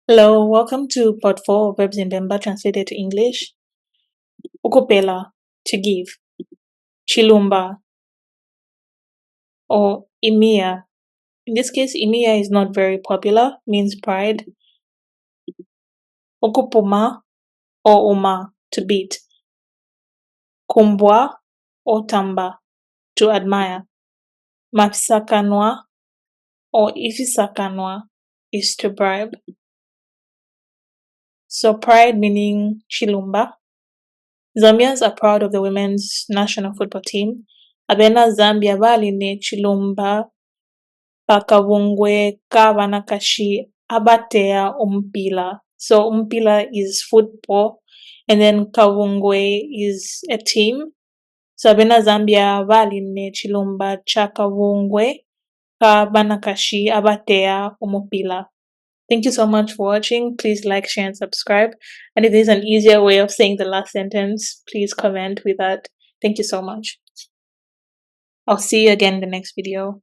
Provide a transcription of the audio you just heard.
Hello, welcome to part 4 of Verbs in Bemba translated to English. Ukupela, to give. Chilumba, or Imia. In this case, Imia is not very popular, means pride. Ukupuma, or Uma, to beat. Kumbwa, or Tamba, to admire. Mafisakanwa, or Ifisakanwa, is to bribe. So pride meaning Chilumba. Zambians are proud of the women's national football team. Abena Zambia baline Chilumba pakabungwe kabanakashi abatea umpila. So umpila is football, and then kawungwe is a team. So abena Zambia baline Chilumba chakawungwe kabanakashi abatea umupila. Thank you so much for watching. Please like, share, and subscribe. And if there's an easier way of saying the last sentence, please comment with that. Thank you so much. I'll see you again in the next video.